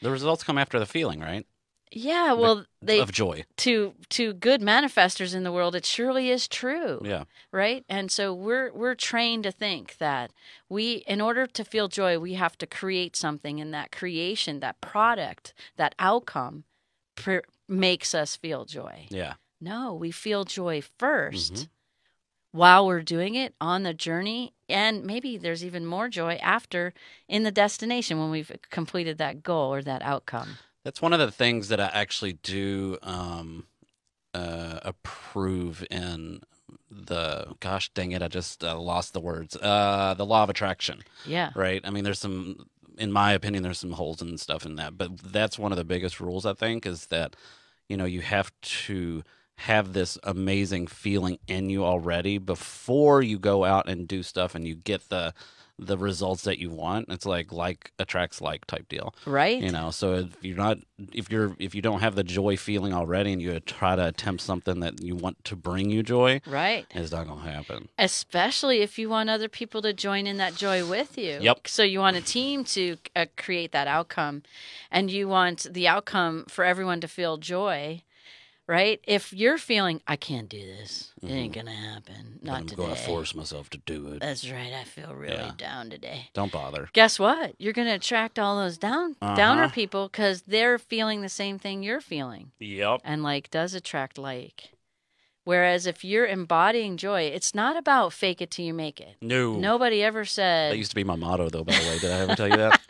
Speaker 2: The results come after the feeling, right?
Speaker 1: Yeah, well,
Speaker 2: of joy.
Speaker 1: To good manifestors in the world, it surely is true.
Speaker 2: Yeah.
Speaker 1: Right? And so we're trained to think that in order to feel joy, we have to create something, and that creation, that product, that outcome makes us feel joy.
Speaker 2: Yeah.
Speaker 1: No, we feel joy first.
Speaker 2: Mm-hmm.
Speaker 1: While we're doing it on the journey, and maybe there's even more joy after in the destination when we've completed that goal or that outcome.
Speaker 2: That's one of the things that I actually do approve in gosh dang it, I just lost the words. The law of attraction.
Speaker 1: Yeah.
Speaker 2: Right? I mean, in my opinion, there's some holes and stuff in that. But that's one of the biggest rules, I think, is that, you have to have this amazing feeling in you already before you go out and do stuff and you get the results that you want. It's like attracts like type deal,
Speaker 1: right?
Speaker 2: So if you don't have the joy feeling already and you try to attempt something that you want to bring you joy,
Speaker 1: right,
Speaker 2: it's not gonna happen.
Speaker 1: Especially if you want other people to join in that joy with you.
Speaker 2: Yep.
Speaker 1: So you want a team to create that outcome, and you want the outcome for everyone to feel joy. Right? If you're feeling, I can't do this, it ain't going to happen. Not today.
Speaker 2: I'm going to force myself to do it.
Speaker 1: That's right. I feel really down today.
Speaker 2: Don't bother.
Speaker 1: Guess what? You're going to attract all those downer people because they're feeling the same thing you're feeling.
Speaker 2: Yep.
Speaker 1: And like does attract like. Whereas if you're embodying joy, it's not about fake it till you make it.
Speaker 2: No.
Speaker 1: Nobody ever said.
Speaker 2: That used to be my motto, though, by the way. Did I ever tell you that?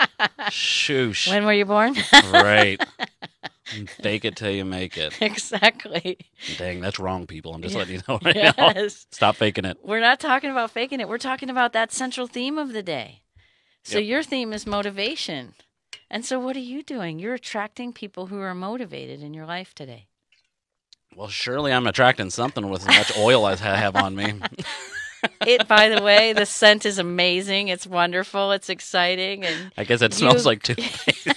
Speaker 2: Shoosh.
Speaker 1: When were you born?
Speaker 2: Right. Fake it till you make it.
Speaker 1: Exactly.
Speaker 2: Dang, that's wrong, people. I'm just letting you know right now. Stop faking it.
Speaker 1: We're not talking about faking it. We're talking about that central theme of the day. So your theme is motivation. And so what are you doing? You're attracting people who are motivated in your life today.
Speaker 2: Well, surely I'm attracting something with as much oil as I have on me.
Speaker 1: By the way, the scent is amazing. It's wonderful. It's exciting. And
Speaker 2: I guess it smells like toothpaste.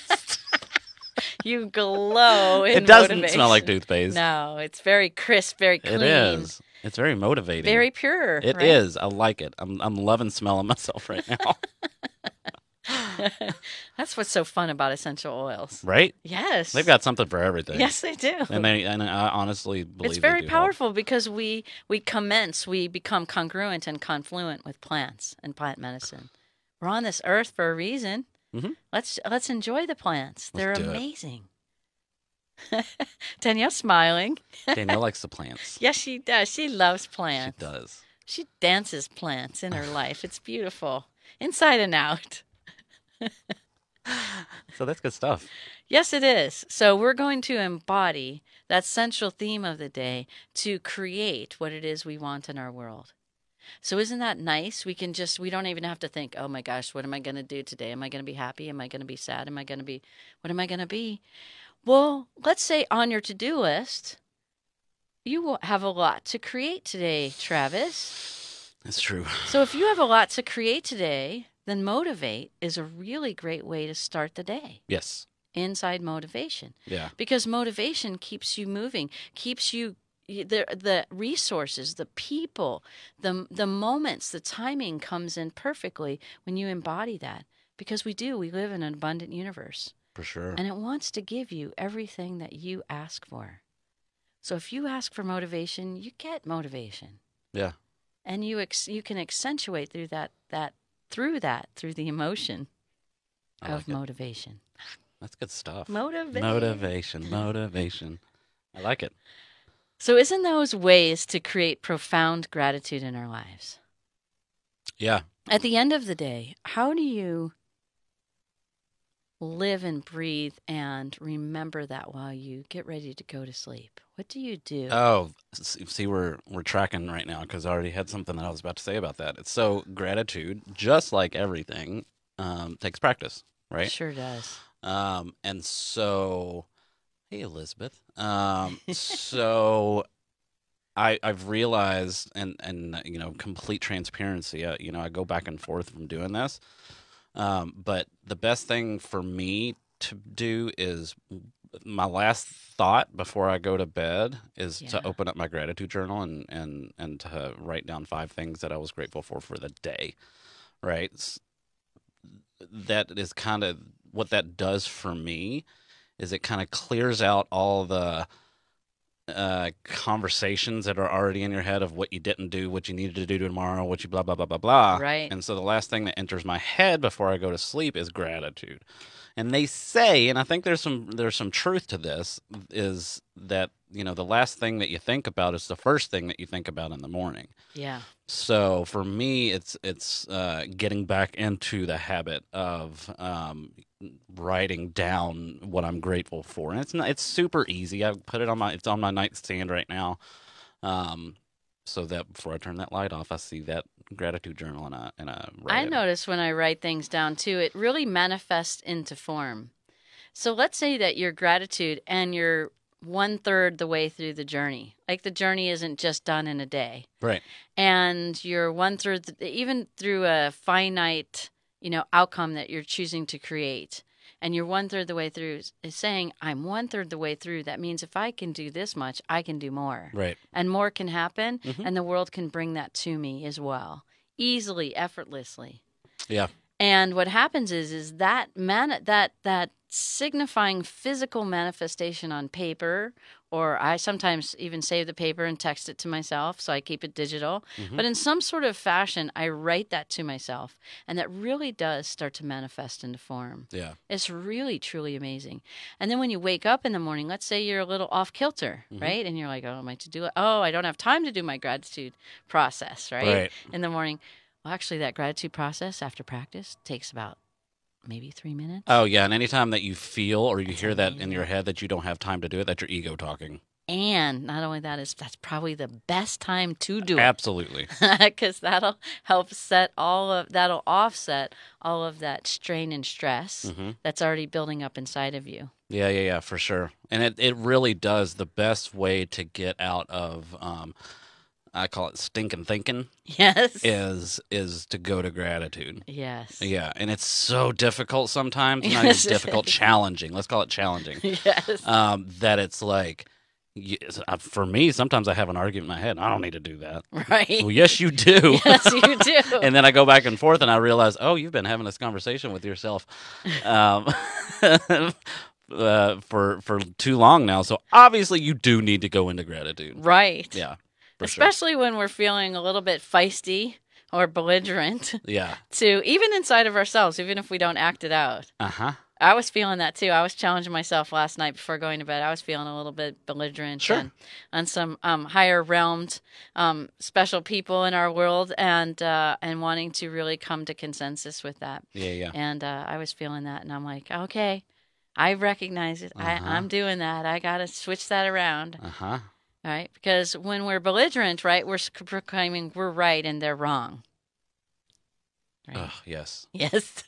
Speaker 1: You glow in
Speaker 2: It doesn't
Speaker 1: motivation.
Speaker 2: smell like toothpaste.
Speaker 1: No, it's very crisp, very clean.
Speaker 2: It is. It's very motivating.
Speaker 1: Very pure.
Speaker 2: It is. I like it. I'm loving smelling myself right now.
Speaker 1: That's what's so fun about essential oils.
Speaker 2: Right?
Speaker 1: Yes.
Speaker 2: They've got something for everything.
Speaker 1: Yes, they do.
Speaker 2: And I honestly believe
Speaker 1: it's very
Speaker 2: they do
Speaker 1: powerful
Speaker 2: help.
Speaker 1: because we become congruent and confluent with plants and plant medicine. We're on this earth for a reason.
Speaker 2: Mm-hmm.
Speaker 1: Let's enjoy the plants. They're amazing. Danielle's smiling.
Speaker 2: Danielle likes the plants.
Speaker 1: Yes, she does. She loves plants.
Speaker 2: She does.
Speaker 1: She dances plants in her life. It's beautiful, inside and out.
Speaker 2: So that's good stuff.
Speaker 1: Yes, it is. So we're going to embody that central theme of the day to create what it is we want in our world. So isn't that nice? We don't even have to think, oh my gosh, what am I going to do today? Am I going to be happy? Am I going to be sad? What am I going to be? Well, let's say on your to-do list, you will have a lot to create today, Travis.
Speaker 2: That's true.
Speaker 1: So if you have a lot to create today, then motivate is a really great way to start the day.
Speaker 2: Yes.
Speaker 1: Inside motivation.
Speaker 2: Yeah.
Speaker 1: Because motivation keeps you moving, keeps you the resources, the people, the moments, the timing comes in perfectly when you embody that. Because we live in an abundant universe.
Speaker 2: For sure.
Speaker 1: And it wants to give you everything that you ask for. So if you ask for motivation, you get motivation.
Speaker 2: Yeah.
Speaker 1: And you can accentuate through the emotion of motivation.
Speaker 2: That's good stuff.
Speaker 1: Motivation.
Speaker 2: I like it.
Speaker 1: So isn't those ways to create profound gratitude in our lives?
Speaker 2: Yeah.
Speaker 1: At the end of the day, how do you live and breathe and remember that while you get ready to go to sleep? What do you do?
Speaker 2: Oh, see, we're tracking right now because I already had something that I was about to say about that. So gratitude, just like everything, takes practice, right?
Speaker 1: Sure does.
Speaker 2: And so, hey, Elizabeth. So I've realized, and complete transparency. I go back and forth from doing this. But the best thing for me to do is my last thought before I go to bed is to open up my gratitude journal and to write down 5 things that I was grateful for the day. Right. That is kind of what that does for me is it kind of clears out all the conversations that are already in your head of what you didn't do, what you needed to do tomorrow, what you blah, blah, blah, blah, blah.
Speaker 1: Right.
Speaker 2: And so the last thing that enters my head before I go to sleep is gratitude. And they say, and I think there's some truth to this, is that, the last thing that you think about is the first thing that you think about in the morning.
Speaker 1: Yeah.
Speaker 2: So for me, it's getting back into the habit of writing down what I'm grateful for, and it's super easy. I put it it's on my nightstand right now, so that before I turn that light off, I see that gratitude journal and I write
Speaker 1: I notice when I write things down too, it really manifests into form. So let's say that your gratitude and you're 1/3 the way through the journey. Like the journey isn't just done in a day.
Speaker 2: Right.
Speaker 1: And you're 1/3, even through a finite, outcome that you're choosing to create. And you're 1/3 the way through is saying, I'm 1/3 the way through. That means if I can do this much, I can do more.
Speaker 2: Right.
Speaker 1: And more can happen.
Speaker 2: Mm-hmm.
Speaker 1: And the world can bring that to me as well. Easily, effortlessly.
Speaker 2: Yeah.
Speaker 1: And what happens is that that signifying physical manifestation on paper, or I sometimes even save the paper and text it to myself, so I keep it digital.
Speaker 2: Mm-hmm.
Speaker 1: But in some sort of fashion, I write that to myself, and that really does start to manifest into form.
Speaker 2: Yeah.
Speaker 1: It's really, truly amazing. And then when you wake up in the morning, let's say you're a little off kilter,
Speaker 2: Mm-hmm.
Speaker 1: right? And you're like, oh, my to-do list. Oh, I don't have time to do my gratitude process, right? In the morning. Well, actually, that gratitude process after practice takes about maybe 3 minutes.
Speaker 2: Oh, yeah. And anytime that you feel or you
Speaker 1: That's
Speaker 2: hear that in
Speaker 1: amazing.
Speaker 2: your head that you don't have time to do it, that's your ego talking.
Speaker 1: And not only that, that's probably the best time to do it.
Speaker 2: Absolutely.
Speaker 1: Because that'll help that'll offset all of that strain and stress
Speaker 2: Mm-hmm.
Speaker 1: that's already building up inside of you.
Speaker 2: Yeah, for sure. And it really does. The best way to get out of I call it stinking thinking.
Speaker 1: Yes.
Speaker 2: Is to go to gratitude.
Speaker 1: Yes.
Speaker 2: Yeah, and it's so difficult sometimes. Not
Speaker 1: Yes.
Speaker 2: even difficult, challenging. Let's call it challenging.
Speaker 1: Yes.
Speaker 2: That it's like, for me, sometimes I have an argument in my head. I don't need to do that.
Speaker 1: Right.
Speaker 2: Well, yes, you do.
Speaker 1: Yes, you do.
Speaker 2: And then I go back and forth, and I realize, oh, you've been having this conversation with yourself for too long now. So obviously, you do need to go into gratitude.
Speaker 1: Right.
Speaker 2: Yeah.
Speaker 1: Especially when we're feeling a little bit feisty or belligerent.
Speaker 2: Yeah.
Speaker 1: To even inside of ourselves, even if we don't act it out.
Speaker 2: Uh-huh.
Speaker 1: I was feeling that too. I was challenging myself last night before going to bed. I was feeling a little bit belligerent on some higher realmed special people in our world, and wanting to really come to consensus with that.
Speaker 2: Yeah.
Speaker 1: And I was feeling that, and I'm like, okay, I recognize it.
Speaker 2: Uh-huh.
Speaker 1: I'm doing that. I got to switch that around.
Speaker 2: Uh-huh.
Speaker 1: Right? Because when we're belligerent, right, we're proclaiming we're right and they're wrong. Right?
Speaker 2: Oh, yes.
Speaker 1: Yes.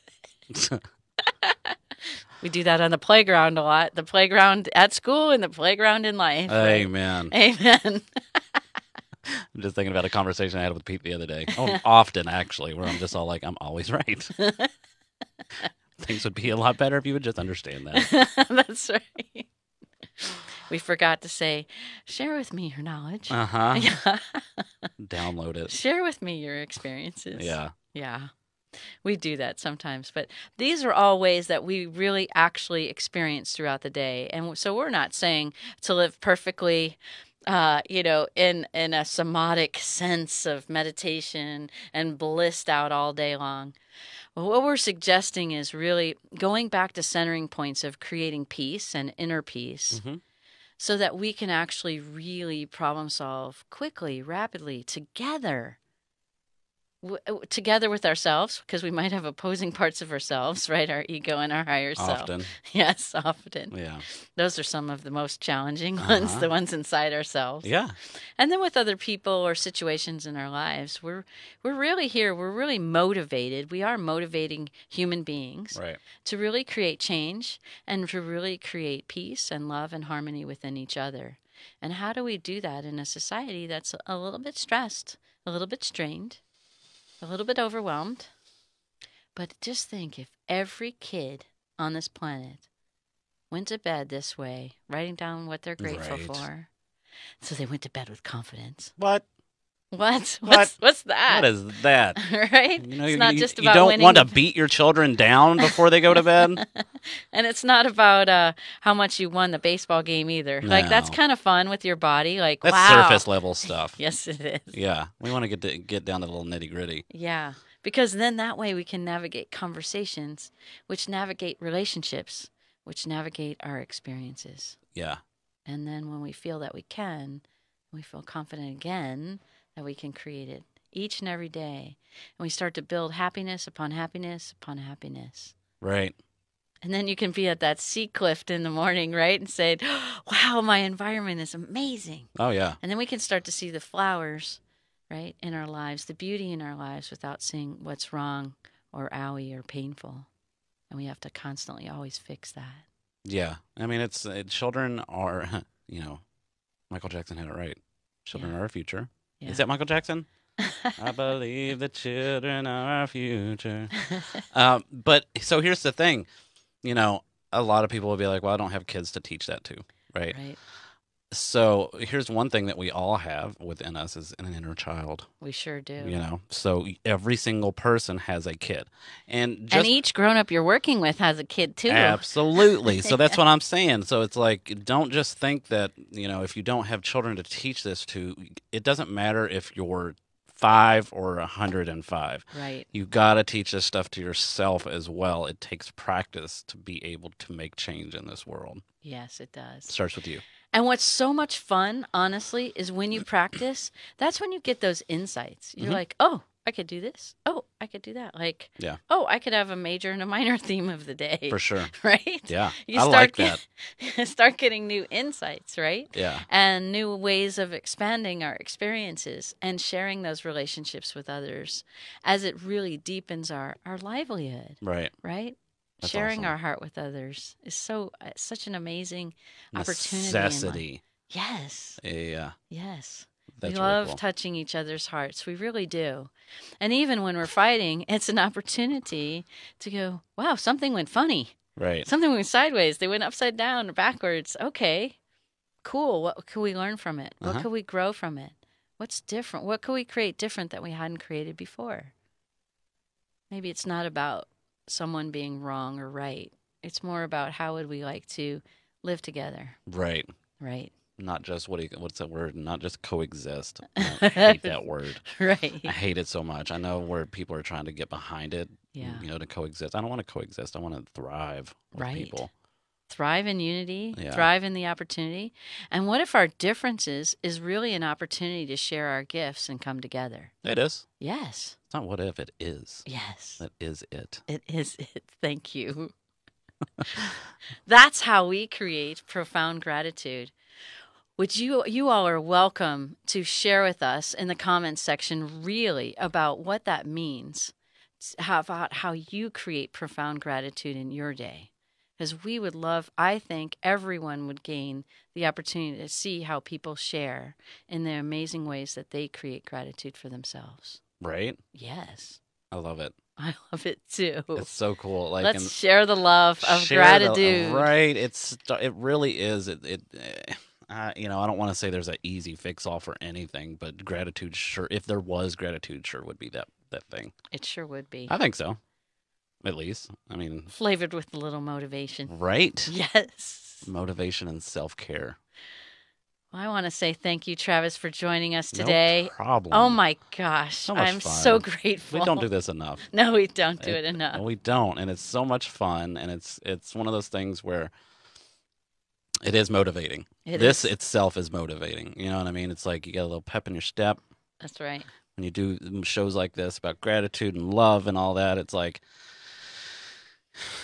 Speaker 1: We do that on the playground a lot. The playground at school and the playground in life. Right?
Speaker 2: Amen.
Speaker 1: Amen.
Speaker 2: I'm just thinking about a conversation I had with Pete the other day. Oh, often, actually, where I'm just all like, I'm always right. Things would be a lot better if you would just understand that.
Speaker 1: That's right. We forgot to say, share with me your knowledge.
Speaker 2: Uh-huh.
Speaker 1: Yeah.
Speaker 2: Download it.
Speaker 1: Share with me your experiences.
Speaker 2: Yeah.
Speaker 1: Yeah. We do that sometimes, but these are all ways that we really actually experience throughout the day. And so we're not saying to live perfectly, in a somatic sense of meditation and blissed out all day long. Well, what we're suggesting is really going back to centering points of creating peace and inner peace.
Speaker 2: Mm-hmm.
Speaker 1: So that we can actually really problem solve quickly, rapidly, together with ourselves, because we might have opposing parts of ourselves, right? Our ego and our higher self.
Speaker 2: Often.
Speaker 1: Yes, often.
Speaker 2: Yeah.
Speaker 1: Those are some of the most challenging ones, the ones inside ourselves.
Speaker 2: Yeah.
Speaker 1: And then with other people or situations in our lives, we're really here. We're really motivated. We are motivating human beings to really create change and to really create peace and love and harmony within each other. And how do we do that in a society that's a little bit stressed, a little bit strained, a little bit overwhelmed? But just think, if every kid on this planet went to bed this way, writing down what they're grateful for, so they went to bed with confidence.
Speaker 2: What?
Speaker 1: What's that?
Speaker 2: What is that?
Speaker 1: Right?
Speaker 2: You know,
Speaker 1: it's not just about
Speaker 2: you don't
Speaker 1: winning.
Speaker 2: want to beat your children down before they go to bed.
Speaker 1: And it's not about how much you won the baseball game either.
Speaker 2: No.
Speaker 1: Like, that's kind of fun with your body. Like,
Speaker 2: that's
Speaker 1: wow.
Speaker 2: surface level stuff.
Speaker 1: Yes, it is.
Speaker 2: Yeah, we want to get down to the little nitty gritty.
Speaker 1: Yeah, because then that way we can navigate conversations, which navigate relationships, which navigate our experiences.
Speaker 2: Yeah.
Speaker 1: And then when we feel that we can, we feel confident again that we can create it each and every day. And we start to build happiness upon happiness upon happiness.
Speaker 2: Right.
Speaker 1: And then you can be at that sea cliff in the morning, right? And say, wow, my environment is amazing.
Speaker 2: Oh, yeah.
Speaker 1: And then we can start to see the flowers, right, in our lives, the beauty in our lives without seeing what's wrong or owie or painful. And we have to constantly always fix that.
Speaker 2: Yeah. I mean, children are, Michael Jackson had it right. Children are our future.
Speaker 1: Yeah.
Speaker 2: Is that Michael Jackson? I believe the children are our future. But so here's the thing. A lot of people will be like, well, I don't have kids to teach that to, right?
Speaker 1: Right.
Speaker 2: So here's one thing that we all have within us is an inner child.
Speaker 1: We sure do.
Speaker 2: So every single person has a kid. And
Speaker 1: each grown-up you're working with has a kid too.
Speaker 2: Absolutely. So that's what I'm saying. So it's like, don't just think that, if you don't have children to teach this to, it doesn't matter if you're 5 or 105.
Speaker 1: Right.
Speaker 2: You got to teach this stuff to yourself as well. It takes practice to be able to make change in this world.
Speaker 1: Yes, it does.
Speaker 2: It starts with you.
Speaker 1: And what's so much fun, honestly, is when you practice, that's when you get those insights. You're like, oh, I could do this. Oh, I could do that. Like,
Speaker 2: yeah.
Speaker 1: Oh, I could have a major and a minor theme of the day.
Speaker 2: For sure.
Speaker 1: Right?
Speaker 2: Yeah.
Speaker 1: I
Speaker 2: like that.
Speaker 1: Start getting new insights, right?
Speaker 2: Yeah.
Speaker 1: And new ways of expanding our experiences and sharing those relationships with others as it really deepens our livelihood.
Speaker 2: Right.
Speaker 1: Right?
Speaker 2: That's
Speaker 1: sharing
Speaker 2: awesome.
Speaker 1: Our heart with others is such an amazing opportunity.
Speaker 2: Necessity.
Speaker 1: Yes.
Speaker 2: Yeah.
Speaker 1: Yes.
Speaker 2: That's
Speaker 1: we love
Speaker 2: really cool.
Speaker 1: touching each other's hearts. We really do. And even when we're fighting, it's an opportunity to go, wow, something went funny.
Speaker 2: Right.
Speaker 1: Something went sideways. They went upside down or backwards. Okay, cool. What could we learn from it? What could we grow from it? What's different? What could we create different that we hadn't created before? Maybe it's not about someone being wrong or right. It's more about how would we like to live together.
Speaker 2: Right.
Speaker 1: Right.
Speaker 2: Not just what's that word? Not just coexist. I hate that word.
Speaker 1: Right.
Speaker 2: I hate it so much. I know where people are trying to get behind it.
Speaker 1: Yeah.
Speaker 2: To coexist. I don't want to coexist. I want to thrive with people.
Speaker 1: Thrive in unity.
Speaker 2: Yeah.
Speaker 1: Thrive in the opportunity. And what if our differences is really an opportunity to share our gifts and come together?
Speaker 2: It is.
Speaker 1: Yes.
Speaker 2: It's not what if, it is.
Speaker 1: Yes.
Speaker 2: That is it.
Speaker 1: It is it. Thank you. That's how we create profound gratitude. Which you all are welcome to share with us in the comments section really about what that means, about how you create profound gratitude in your day. Because we would love, I think everyone would gain the opportunity to see how people share in the amazing ways that they create gratitude for themselves.
Speaker 2: Right?
Speaker 1: Yes.
Speaker 2: I love it.
Speaker 1: I love it too.
Speaker 2: It's so cool. Like,
Speaker 1: let's share the love of gratitude.
Speaker 2: Right. It really is. I don't want to say there's an easy fix-all for anything, but gratitude, sure. If there was gratitude, sure would be that thing.
Speaker 1: It sure would be.
Speaker 2: I think so. At least. I mean.
Speaker 1: Flavored with a little motivation.
Speaker 2: Right?
Speaker 1: Yes.
Speaker 2: Motivation and self-care.
Speaker 1: Well, I want to say thank you, Travis, for joining us today.
Speaker 2: No problem.
Speaker 1: Oh, my gosh.
Speaker 2: So much
Speaker 1: I'm
Speaker 2: fun.
Speaker 1: so grateful.
Speaker 2: We don't do this enough.
Speaker 1: No, we don't do it enough.
Speaker 2: We don't. And it's so much fun. And it's one of those things where it is motivating. This itself is motivating. You know what I mean? It's like you get a little pep in your step.
Speaker 1: That's right.
Speaker 2: When you do shows like this about gratitude and love and all that, it's like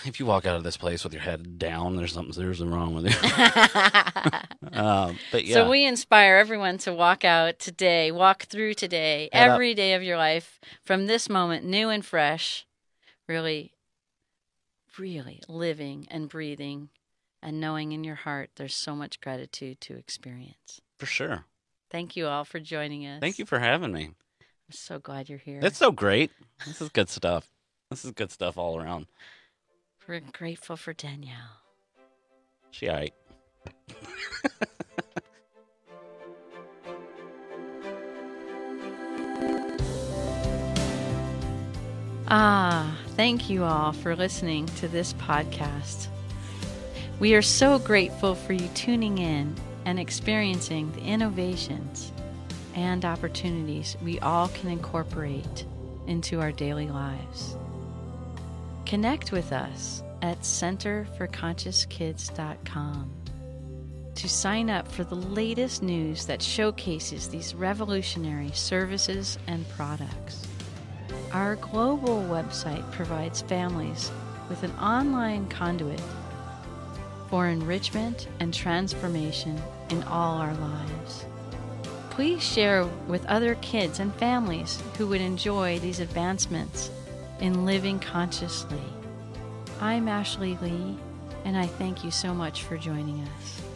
Speaker 2: if you walk out of this place with your head down, there's something seriously wrong with you. But yeah.
Speaker 1: So we inspire everyone to walk through today, every day of your life, from this moment, new and fresh, really, really living and breathing and knowing in your heart there's so much gratitude to experience.
Speaker 2: For sure.
Speaker 1: Thank you all for joining us.
Speaker 2: Thank you for having me.
Speaker 1: I'm so glad you're here.
Speaker 2: It's so great. This is good stuff. This is good stuff all around.
Speaker 1: We're grateful for Danielle.
Speaker 2: She all right.
Speaker 1: Thank you all for listening to this podcast. We are so grateful for you tuning in and experiencing the innovations and opportunities we all can incorporate into our daily lives. Connect with us at centerforconsciouskids.com to sign up for the latest news that showcases these revolutionary services and products. Our global website provides families with an online conduit for enrichment and transformation in all our lives. Please share with other kids and families who would enjoy these advancements in living consciously. I'm Ashley Lee, and I thank you so much for joining us.